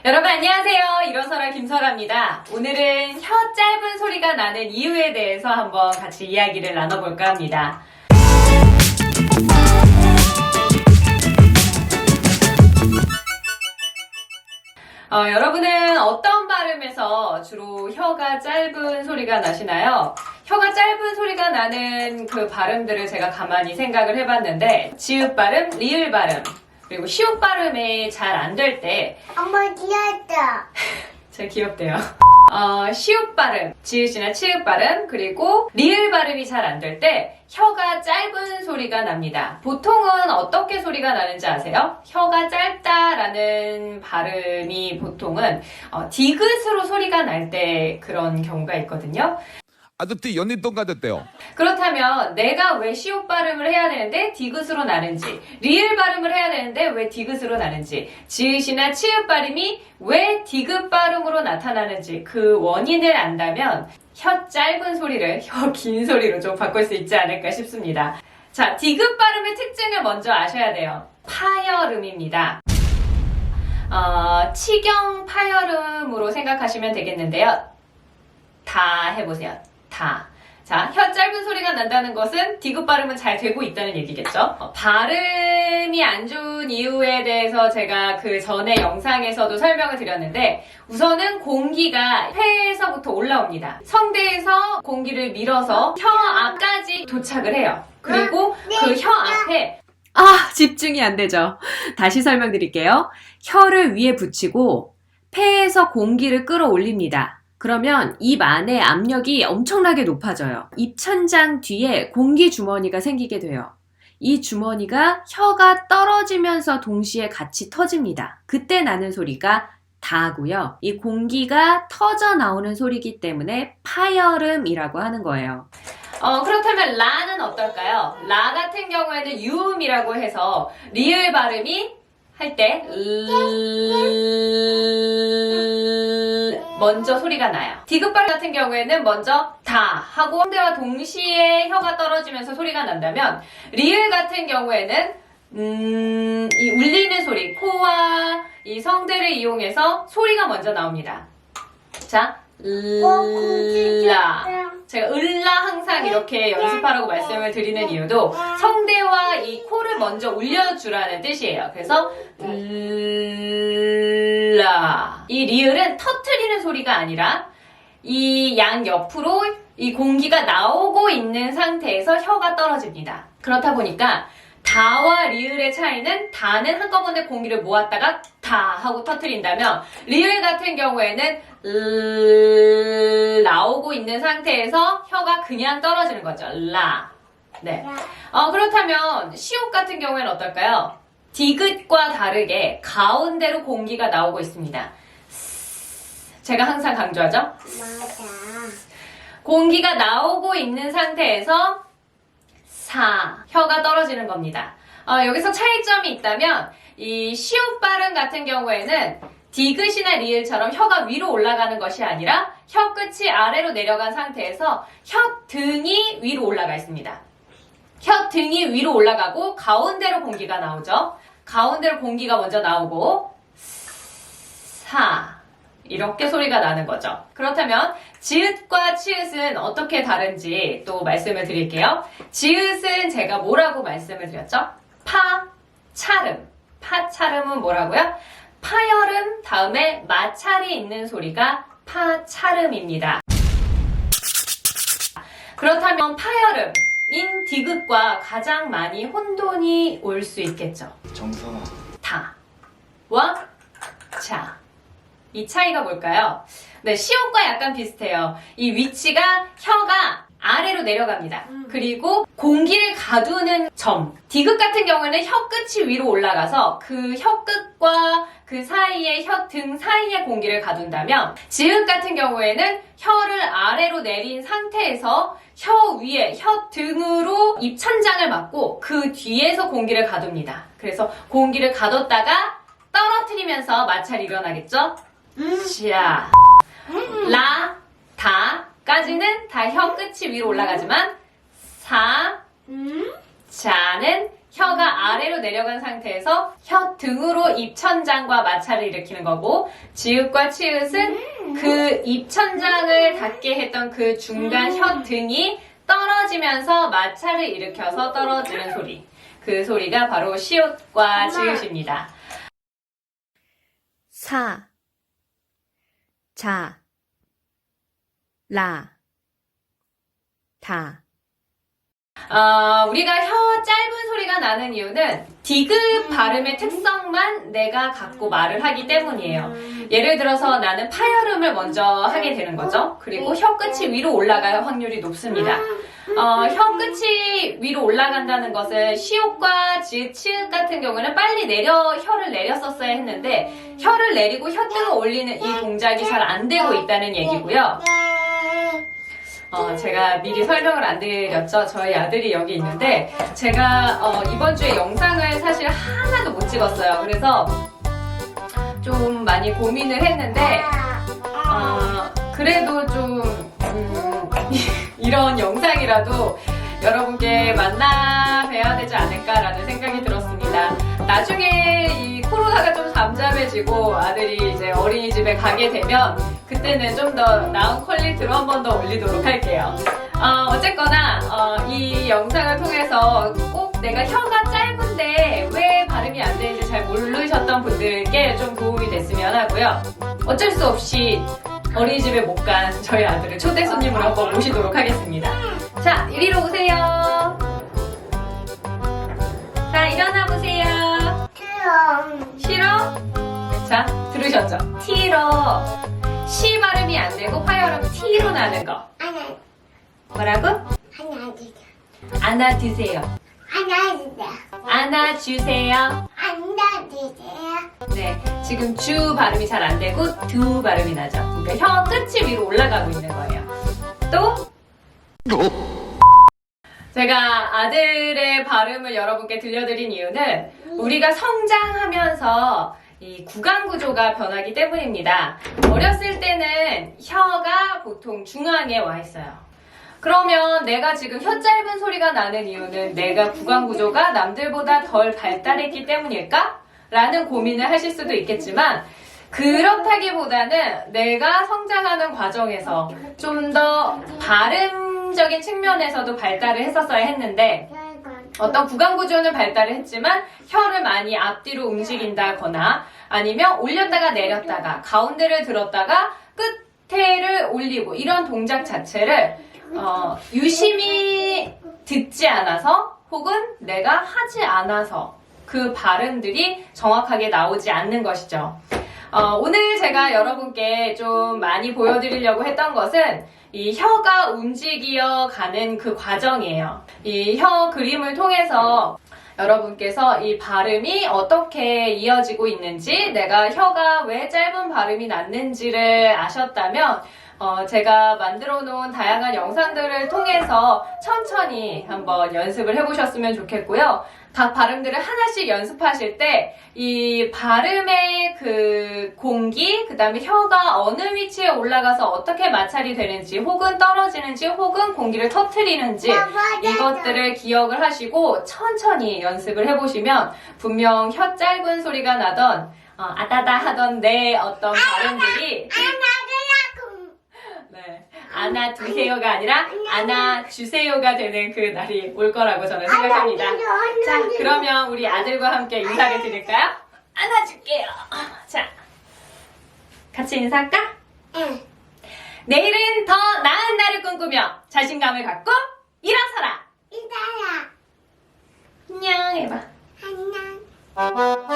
여러분 안녕하세요. 일어서라 김설아입니다. 오늘은 혀 짧은 소리가 나는 이유에 대해서 한번 같이 이야기를 나눠볼까 합니다. 여러분은 어떤 발음에서 주로 혀가 짧은 소리가 나시나요? 혀가 짧은 소리가 나는 그 발음들을 제가 가만히 생각을 해봤는데 지읒 발음, 리을 발음, 그리고 시옷 발음이 잘 안 될 때 엄마 귀엽다. 제가 귀엽대요. 시옷 발음, 지읒이나 치읒 발음, 그리고 리을 발음이 잘 안 될 때 혀가 짧은 소리가 납니다. 보통은 어떻게 소리가 나는지 아세요? 혀가 짧다라는 발음이 보통은 디귿으로 소리가 날 때 그런 경우가 있거든요. 아저씨 연잎동 가졌대요. 그렇다면 내가 왜 시옷 발음을 해야 되는데 디귿으로 나는지, 리을 발음을 해야 되는데 왜 디귿으로 나는지, 지읒이나 치읒 발음이 왜 디귿 발음으로 나타나는지 그 원인을 안다면 혀 짧은 소리를 혀 긴 소리로 좀 바꿀 수 있지 않을까 싶습니다. 자, 디귿 발음의 특징을 먼저 아셔야 돼요. 파열음입니다. 치경 파열음으로 생각하시면 되겠는데요. 다 해보세요. 다. 자, 혀 짧은 소리가 난다는 것은 디귿 발음은 잘 되고 있다는 얘기겠죠? 발음이 안 좋은 이유에 대해서 제가 그 전에 영상에서도 설명을 드렸는데 우선은 공기가 폐에서부터 올라옵니다. 성대에서 공기를 밀어서 혀 앞까지 도착을 해요. 그리고 그 혀 앞에 집중이 안 되죠. 다시 설명드릴게요. 혀를 위에 붙이고 폐에서 공기를 끌어올립니다. 그러면 입 안에 압력이 엄청나게 높아져요. 입천장 뒤에 공기 주머니가 생기게 돼요. 이 주머니가 혀가 떨어지면서 동시에 같이 터집니다. 그때 나는 소리가 다고요. 이 공기가 터져 나오는 소리이기 때문에 파열음이라고 하는 거예요. 그렇다면 라는 어떨까요? 라 같은 경우에는 유음이라고 해서 리을 발음이 할 때 먼저 소리가 나요. 디귿 발음 같은 경우에는 먼저 다 하고 성대와 동시에 혀가 떨어지면서 소리가 난다면 리을 같은 경우에는 이 울리는 소리, 코와 이 성대를 이용해서 소리가 먼저 나옵니다. 자, 라. 제가 을라 항상 이렇게 연습하라고 말씀을 드리는 이유도 성대와 이 코를 먼저 울려주라는 뜻이에요. 그래서 라. 이 리을은 터트리는 소리가 아니라 이 양 옆으로 이 공기가 나오고 있는 상태에서 혀가 떨어집니다. 그렇다 보니까 다와 리을의 차이는 다는 한꺼번에 공기를 모았다가 다 하고 터트린다면 리을 같은 경우에는 나오고 있는 상태에서 혀가 그냥 떨어지는 거죠. 라. 네. 그렇다면 시옷 같은 경우에는 어떨까요? 디귿과 다르게 가운데로 공기가 나오고 있습니다. 제가 항상 강조하죠? 맞아. 공기가 나오고 있는 상태에서 사, 혀가 떨어지는 겁니다. 여기서 차이점이 있다면 이 시옷 발음 같은 경우에는 디귿이나 리을처럼 혀가 위로 올라가는 것이 아니라 혀 끝이 아래로 내려간 상태에서 혀 등이 위로 올라가 있습니다. 혀 등이 위로 올라가고 가운데로 공기가 나오죠. 가운데로 공기가 먼저 나오고 사 이렇게 소리가 나는 거죠. 그렇다면 지읒과 치읒은 어떻게 다른지 또 말씀을 드릴게요. 지읒은 제가 뭐라고 말씀을 드렸죠? 파, 차름. 파차름은 뭐라고요? 파열음 다음에 마찰이 있는 소리가 파차름입니다. 그렇다면 파열음인 디귿과 가장 많이 혼돈이 올 수 있겠죠. 정선아. 다와 자. 이 차이가 뭘까요? 네, 시옷과 약간 비슷해요. 이 위치가 혀가 아래로 내려갑니다. 그리고 공기를 가두는 점. 디귿 같은 경우에는 혀 끝이 위로 올라가서 그 혀 끝과 그 사이에 혀 등 사이에 공기를 가둔다면 지읒 같은 경우에는 혀를 아래로 내린 상태에서 혀 위에 혀 등으로 입천장을 막고 그 뒤에서 공기를 가둡니다. 그래서 공기를 가뒀다가 떨어뜨리면서 마찰이 일어나겠죠? 자, 라, 다까지는 다 혀 끝이 위로 올라가지만 사, 자는 혀가 아래로 내려간 상태에서 혀 등으로 입천장과 마찰을 일으키는 거고, 지읒과 치읒은 그 입천장을 닿게 했던 그 중간 혀 등이 떨어지면서 마찰을 일으켜서 떨어지는 소리. 그 소리가 바로 시옷과 지읒입니다. 사, 자, 라, 다. 우리가 혀 짧은 소리가 나는 이유는 디귿 발음의 특성만 내가 갖고 말을 하기 때문이에요. 예를 들어서 나는 파열음을 먼저 하게 되는 거죠. 그리고 혀 끝이 위로 올라갈 확률이 높습니다. 혀 끝이 위로 올라간다는 것은 시옷과 지읒, 치읒 같은 경우는 빨리 혀를 내렸었어야 했는데 혀를 내리고 혀등을 올리는 이 동작이 잘 안 되고 있다는 얘기고요. 제가 미리 설명을 안 드렸죠. 저희 아들이 여기 있는데 제가 이번 주에 영상을 사실 하나도 못 찍었어요. 그래서 좀 많이 고민을 했는데 그래도 좀 이런 영상이라도 여러분께 만나 뵈야 되지 않을까라는 생각이 들었습니다. 나중에 이 코로나가 좀 잠잠해지고 아들이 이제 어린이집에 가게 되면 그때는 좀 더 나은 퀄리티로 한 번 더 올리도록 할게요. 어쨌거나 이 영상을 통해서 꼭 내가 혀가 짧은데 왜 발음이 안 되는지 잘 모르셨던 분들께 좀 도움이 됐으면 하고요. 어쩔 수 없이 어린이집에 못 간 저희 아들을 초대 손님으로 한번 모시도록 하겠습니다. 자, 이리로 오세요. 자, 일어나 보세요. 싫어? 자, 들으셨죠? 티러. 시 발음이 안 되고 화열음 T로 나는 거. 뭐라고? 안아주세요. 안아주세요. 네, 지금 주 발음이 잘 안 되고 두 발음이 나죠. 그러니까 혀 끝이 위로 올라가고 있는 거예요. 또 제가 아들의 발음을 여러분께 들려드린 이유는 우리가 성장하면서 이 구강 구조가 변하기 때문입니다. 어렸을 때는 혀가 보통 중앙에 와 있어요. 그러면 내가 지금 혀 짧은 소리가 나는 이유는 내가 구강 구조가 남들보다 덜 발달했기 때문일까? 라는 고민을 하실 수도 있겠지만 그렇다기보다는 내가 성장하는 과정에서 좀 더 발음적인 측면에서도 발달을 했었어야 했는데 어떤 구강 구조는 발달을 했지만 혀를 많이 앞뒤로 움직인다거나 아니면 올렸다가 내렸다가 가운데를 들었다가 끝에를 올리고 이런 동작 자체를 유심히 듣지 않아서 혹은 내가 하지 않아서 그 발음들이 정확하게 나오지 않는 것이죠. 오늘 제가 여러분께 좀 많이 보여드리려고 했던 것은 이 혀가 움직여 가는 그 과정이에요. 이 혀 그림을 통해서 여러분께서 이 발음이 어떻게 이어지고 있는지, 내가 혀가 왜 짧은 발음이 났는지를 아셨다면 제가 만들어 놓은 다양한 영상들을 통해서 천천히 한번 연습을 해보셨으면 좋겠고요. 각 발음들을 하나씩 연습하실 때 이 발음의 그 공기, 그 다음에 혀가 어느 위치에 올라가서 어떻게 마찰이 되는지 혹은 떨어지는지 혹은 공기를 터트리는지 이것들을 기억을 하시고 천천히 연습을 해보시면 분명 혀 짧은 소리가 나던 아다다 하던 내 어떤 발음들이 네, 안아두세요가 아니라 안아주세요가 되는 그 날이 올 거라고 저는 생각합니다. 자, 그러면 우리 아들과 함께 인사를 드릴까요? 안아줄게요. 자, 같이 인사할까? 응. 내일은 더 나은 날을 꿈꾸며 자신감을 갖고 일어서라. 이따라. 안녕 해봐. 안녕.